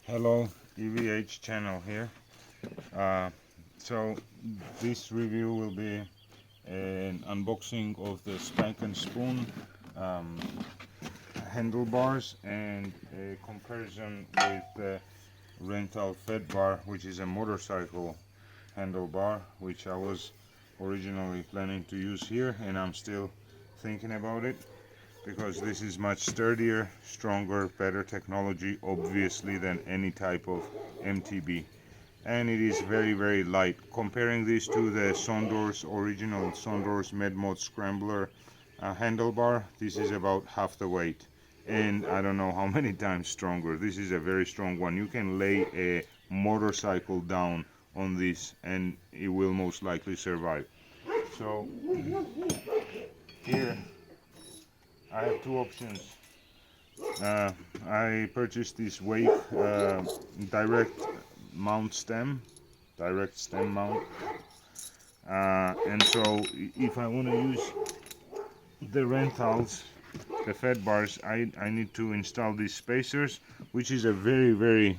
Hello, EVH channel here. Uh, so this review will be an unboxing of the Spank and Spoon um, handlebars and a comparison with the Renthal Fatbar, which is a motorcycle handlebar, which I was originally planning to use here, and I'm still thinking about it, because this is much sturdier, stronger, better technology obviously than any type of MTB, and it is very light. Comparing this to the Sondors original Sondors Madmods Scrambler handlebar, this is about half the weight, and I don't know how many times stronger. This is a very strong one. You can lay a motorcycle down on this and it will most likely survive. So here I have two options. I purchased this Wave direct stem mount, and so if I want to use the Renthals, the Fatbars, I need to install these spacers, which is a very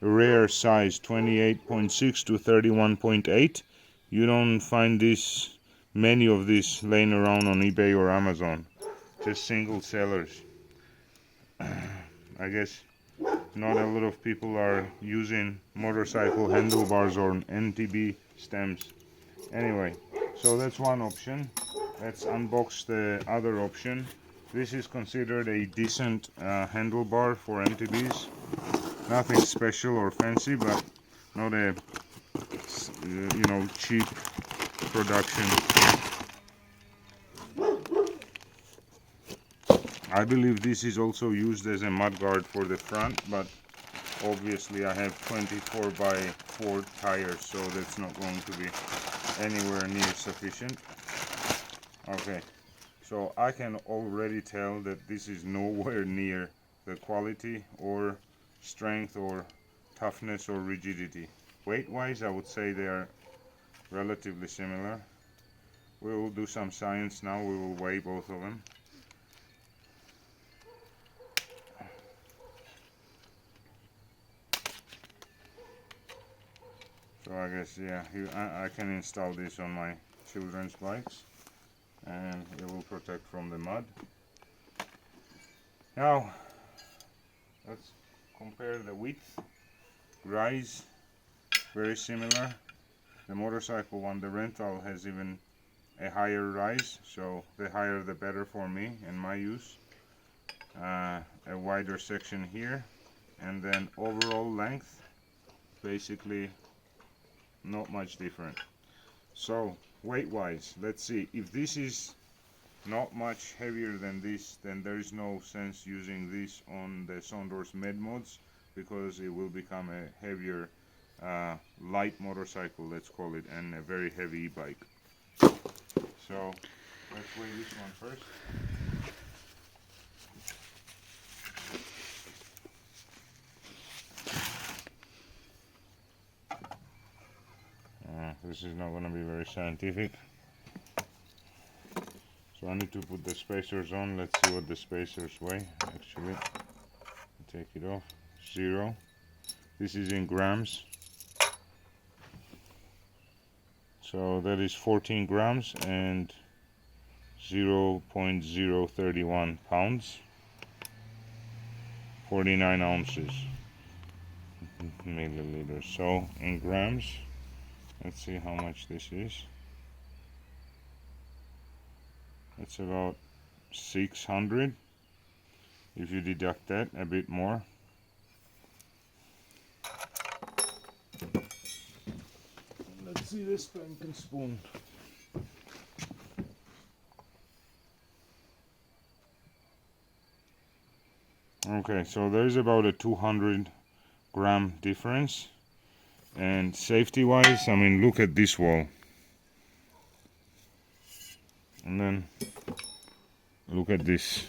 rare size, 28.6 to 31.8. You don't find many of these laying around on eBay or Amazon, just single sellers. I guess not a lot of people are using motorcycle handlebars or NTB stems. Anyway, so that's one option. Let's unbox the other option. This is considered a decent handlebar for MTBs. Nothing special or fancy, but not a cheap production. I believe this is also used as a mudguard for the front, but obviously I have 24x4 tires, so that's not going to be anywhere near sufficient. Okay, so I can already tell that this is nowhere near the quality or strength or toughness or rigidity. Weight wise, I would say they are relatively similar. We will do some science now. We will weigh both of them. So I guess, yeah, I can install this on my children's bikes and it will protect from the mud. Now let's compare the width. Rise, very similar. The motorcycle one, the Renthal, has even a higher rise, so the higher the better for me and my use. A wider section here, and then overall length basically not much different. So weight wise, let's see. If this is not much heavier than this, then there is no sense using this on the Sondors Madmods, because it will become a heavier light motorcycle, let's call it, and a very heavy e-bike. So let's weigh this one first. This is not going to be very scientific. So I need to put the spacers on. Let's see what the spacers weigh. Actually, take it off. 0. This is in grams. So that is 14 grams and 0.031 pounds. 49 ounces. Milliliters. So in grams, let's see how much this is. It's about 600 if you deduct that, a bit more. Let's see this Spank and Spoon. Okay, so there's about a 200 gram difference. And safety wise, I mean, look at this wall, and then look at this.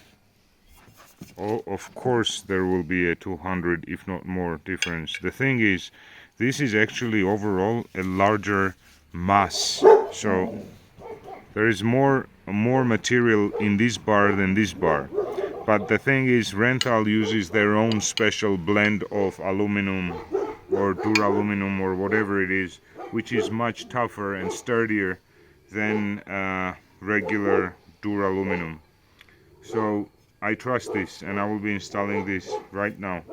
Oh, of course there will be a 200 if not more difference. The thing is, this is actually overall a larger mass, so there is more material in this bar than this bar. But the thing is, Renthal uses their own special blend of aluminum or duraluminum or whatever it is, which is much tougher and sturdier than regular duraluminum. So I trust this, and I will be installing this right now.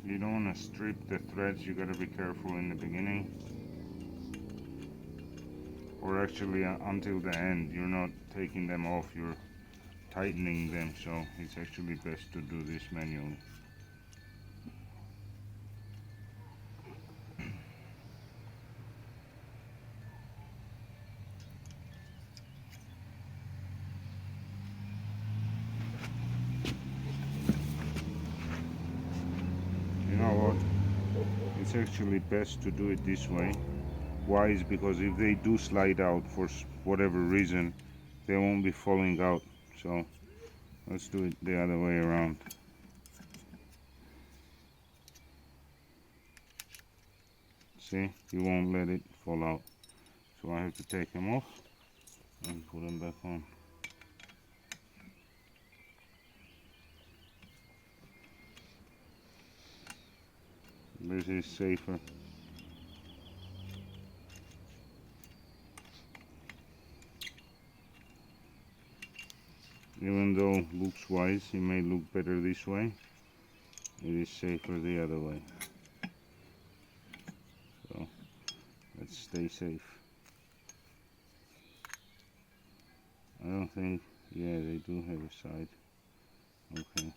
You don't want to strip the threads, you gotta be careful in the beginning. Or actually until the end, you're not taking them off, you're tightening them, so it's actually best to do this manually. You know what? It's actually best to do it this way. Why? Is because if they do slide out for whatever reason, they won't be falling out. So let's do it the other way around. See, you won't let it fall out. So I have to take them off and put them back on. This is safer. Even though looks wise, it may look better this way, it is safer the other way. So let's stay safe. I don't think, yeah, they do have a side. Okay.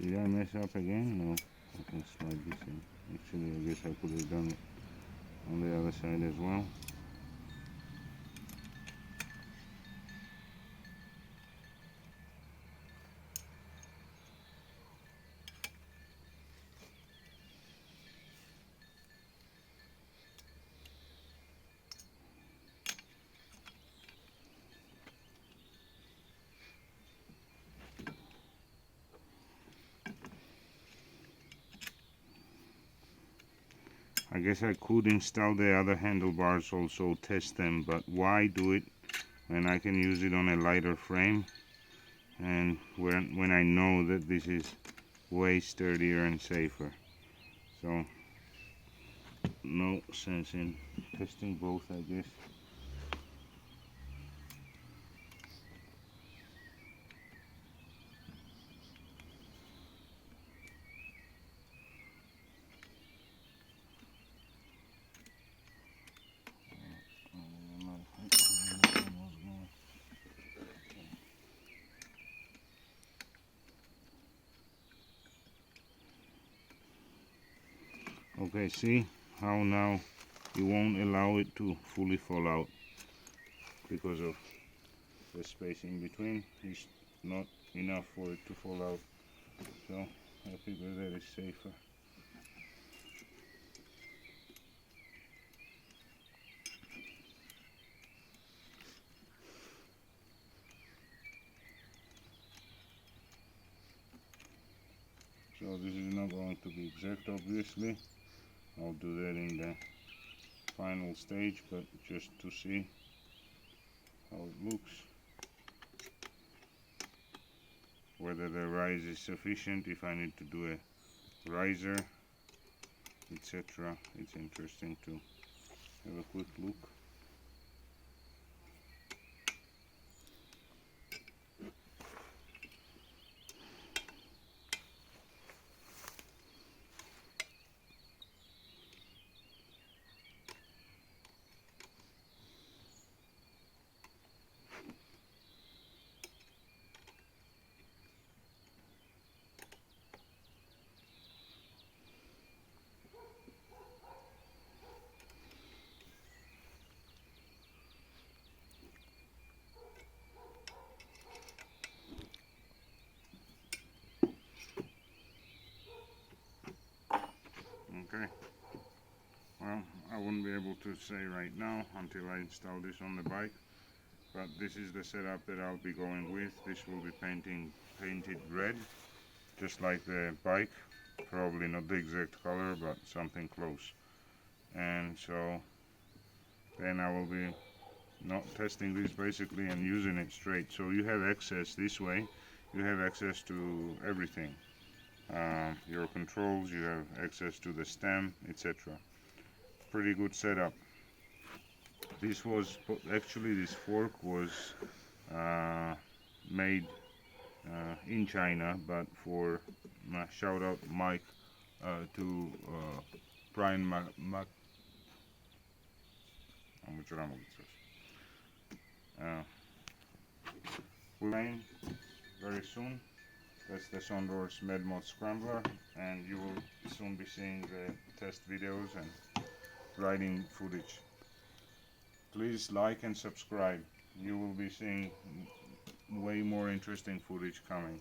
Did I mess up again? No. I can slide this in. Actually, I guess I could have done it on the other side as well. I guess I could install the other handlebars also, test them, but why do it when I can use it on a lighter frame and when I know that this is way sturdier and safer. So no sense in testing both, I guess. Okay, see how now you won't allow it to fully fall out because of the space in between is not enough for it to fall out, so I figure that is safer. So this is not going to be exact, obviously. I'll do that in the final stage, but just to see how it looks, whether the rise is sufficient, if I need to do a riser, etc. It's interesting to have a quick look. Okay, well, I wouldn't be able to say right now until I install this on the bike, but this is the setup that I'll be going with. This will be painted red, just like the bike, probably not the exact color, but something close. And so then I will be not testing this basically and using it straight. So you have access this way, you have access to everything. Your controls, you have access to the stem, etc. Pretty good setup. This was actually, this fork was made in China, but for shout out Mike to Brian we'll very soon. That's the Sondors Madmods Scrambler, and you will soon be seeing the test videos and riding footage. Please like and subscribe. You will be seeing way more interesting footage coming.